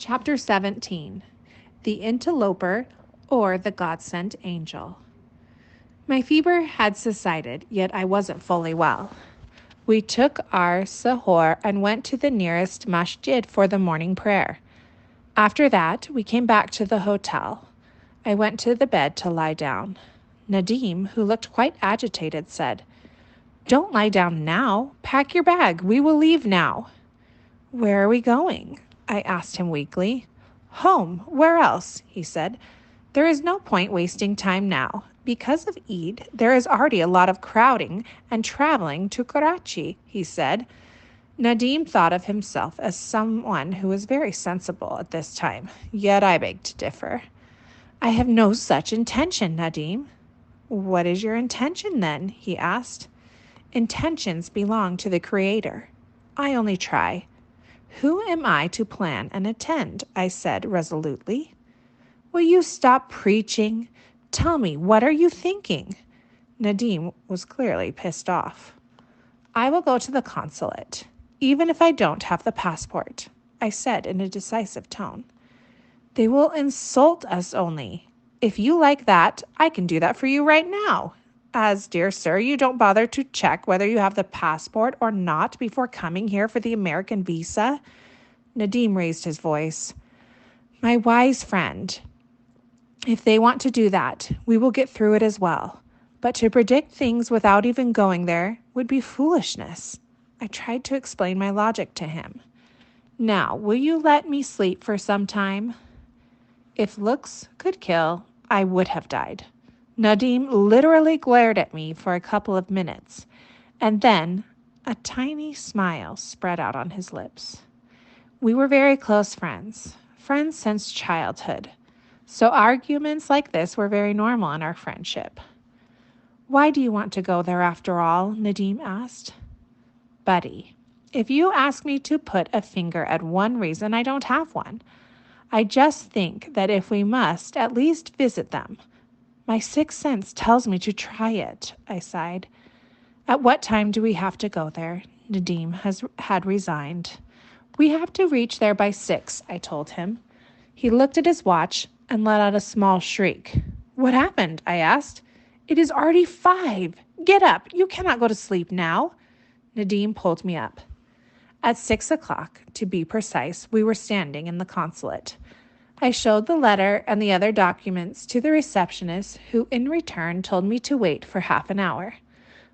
Chapter 17. The Interloper, or the God-Sent Angel. My fever had subsided, yet I wasn't fully well. We took our sahur and went to the nearest masjid for the morning prayer. After that, we came back to the hotel. I went to the bed to lie down. Nadim, who looked quite agitated, said, "Don't lie down now. Pack your bag. We will leave now." "Where are we going?" I asked him weakly. "Home. Where else?" he said. "There is no point wasting time now. Because of Eid, there is already a lot of crowding and traveling to Karachi," he said. Nadim thought of himself as someone who was very sensible at this time, yet I begged to differ. "I have no such intention, Nadim." "What is your intention, then?" he asked. "Intentions belong to the Creator. I only try. Who am I to plan and attend?" I said resolutely. "Will you stop preaching? Tell me, what are you thinking?" Nadim was clearly pissed off. "I will go to the consulate, even if I don't have the passport," I said in a decisive tone. "They will insult us only. If you like that, I can do that for you right now. As, dear sir, you don't bother to check whether you have the passport or not before coming here for the American visa." Nadim raised his voice. "My wise friend, if they want to do that, we will get through it as well. But to predict things without even going there would be foolishness." I tried to explain my logic to him. "Now, will you let me sleep for some time?" If looks could kill, I would have died. Nadim literally glared at me for a couple of minutes, and then a tiny smile spread out on his lips. We were very close friends since childhood, so arguments like this were very normal in our friendship. "Why do you want to go there after all?" Nadim asked. "Buddy, if you ask me to put a finger at one reason, I don't have one. I just think that if we must, at least visit them. My sixth sense tells me to try it," I sighed. "At what time do we have to go there?" Nadim had resigned. "We have to reach there by 6, I told him. He looked at his watch and let out a small shriek. "What happened?" I asked. "It is already 5. Get up. You cannot go to sleep now." Nadim pulled me up. At 6 o'clock, to be precise, we were standing in the consulate. I showed the letter and the other documents to the receptionist, who in return told me to wait for half an hour.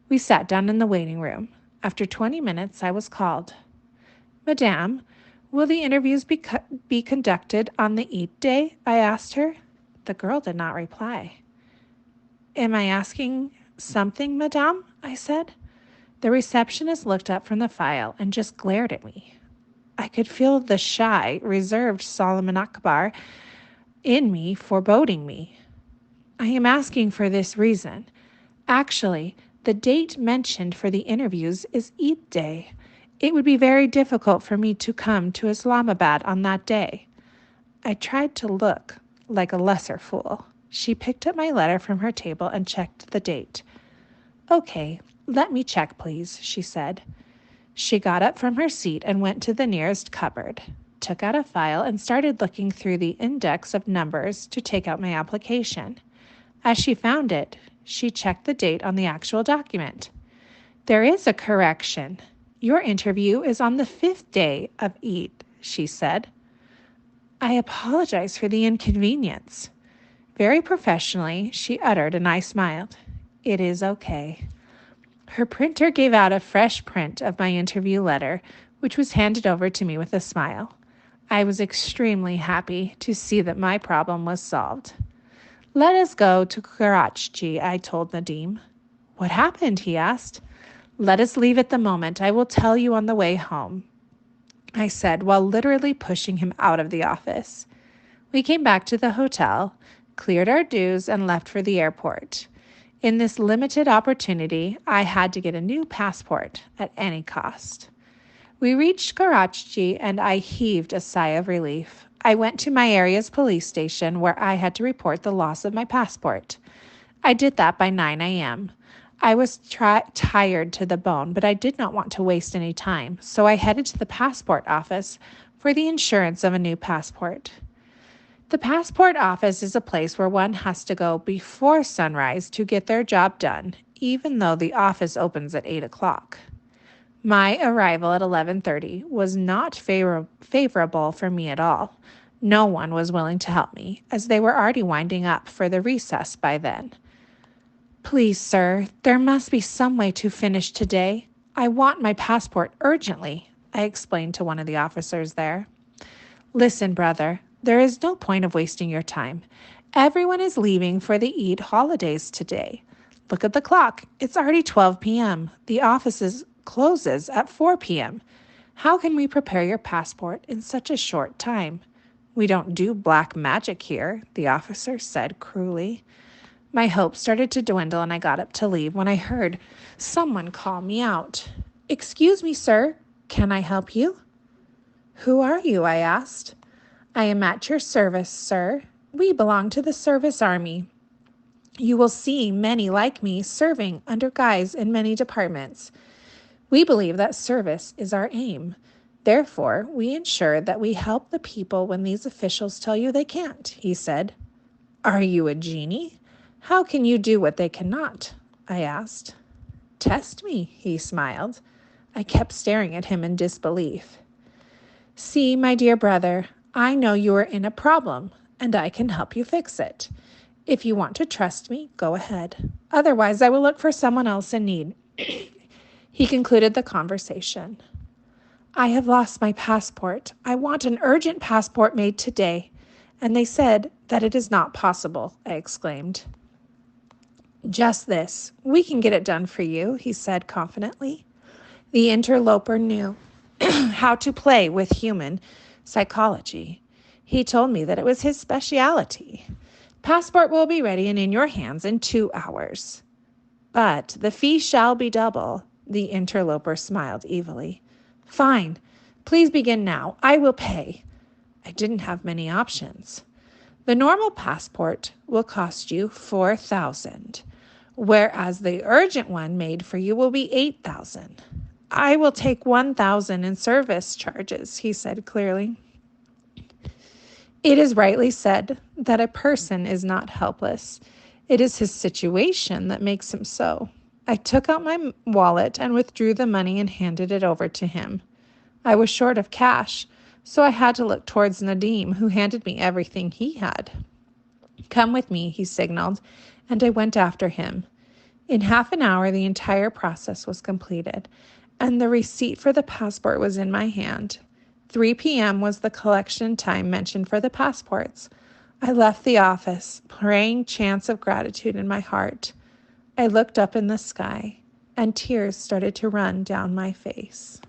We sat down in the waiting room. After 20 minutes, I was called. "Madame, will the interviews be conducted on the Eid day?" I asked her. The girl did not reply. "Am I asking something, madame?" I said. The receptionist looked up from the file and just glared at me. I could feel the shy, reserved Salman Akbar in me foreboding me. "I am asking for this reason. Actually, the date mentioned for the interviews is Eid day. It would be very difficult for me to come to Islamabad on that day." I tried to look like a lesser fool. She picked up my letter from her table and checked the date. "Okay, let me check, please," she said. She got up from her seat and went to the nearest cupboard, took out a file, and started looking through the index of numbers to take out my application. As she found it, she checked the date on the actual document. "There is a correction. Your interview is on the 5th day of Eid," she said. I apologized for the inconvenience. Very professionally, she uttered, and I smiled. "It is okay." Her printer gave out a fresh print of my interview letter, which was handed over to me with a smile. I was extremely happy to see that my problem was solved. "Let us go to Karachi," I told Nadim. "What happened?" he asked. "Let us leave at the moment. I will tell you on the way home," I said, while literally pushing him out of the office. We came back to the hotel, cleared our dues, and left for the airport. In this limited opportunity, I had to get a new passport at any cost. We reached Karachi, and I heaved a sigh of relief. I went to my area's police station, where I had to report the loss of my passport. I did that by 9 a.m. I was tired to the bone, but I did not want to waste any time, so I headed to the passport office, for the insurance of a new passport. The passport office is a place where one has to go before sunrise to get their job done, even though the office opens at 8 o'clock. My arrival at 11:30 was not favorable for me at all. No one was willing to help me, as they were already winding up for the recess by then. "Please, sir, there must be some way to finish today. I want my passport urgently," I explained to one of the officers there. "Listen, brother, there is no point of wasting your time. Everyone is leaving for the Eid holidays today. Look at the clock. It's already 12 p.m. The office closes at 4 p.m. How can we prepare your passport in such a short time? We don't do black magic here," the officer said cruelly. My hopes started to dwindle and I got up to leave when I heard someone call me out. "Excuse me, sir. Can I help you?" "Who are you?" I asked. "I am at your service, sir. We belong to the service army. You will see many like me serving under guise in many departments. We believe that service is our aim. Therefore, we ensure that we help the people when these officials tell you they can't," he said. "Are you a genie? How can you do what they cannot?" I asked. "Test me," he smiled. I kept staring at him in disbelief. "See, my dear brother, I know you are in a problem, and I can help you fix it. If you want to trust me, go ahead. Otherwise, I will look for someone else in need." He concluded the conversation. "I have lost my passport. I want an urgent passport made today. And they said that it is not possible," I exclaimed. "Just this. We can get it done for you," he said confidently. The interloper knew how to play with human psychology. He told me that it was his specialty. "Passport will be ready and in your hands in 2 hours. But the fee shall be double." The interloper smiled evilly. "Fine. Please begin now. I will pay." I didn't have many options. "The normal passport will cost you 4,000, whereas the urgent one made for you will be 8,000. I will take 1,000 in service charges," he said clearly. It is rightly said that a person is not helpless. It is his situation that makes him so. I took out my wallet and withdrew the money and handed it over to him. I was short of cash, so I had to look towards Nadim, who handed me everything he had. "Come with me," he signaled, and I went after him. In half an hour, the entire process was completed, and the receipt for the passport was in my hand. 3 p.m. was the collection time mentioned for the passports. I left the office, praying chants of gratitude in my heart. I looked up in the sky, and tears started to run down my face.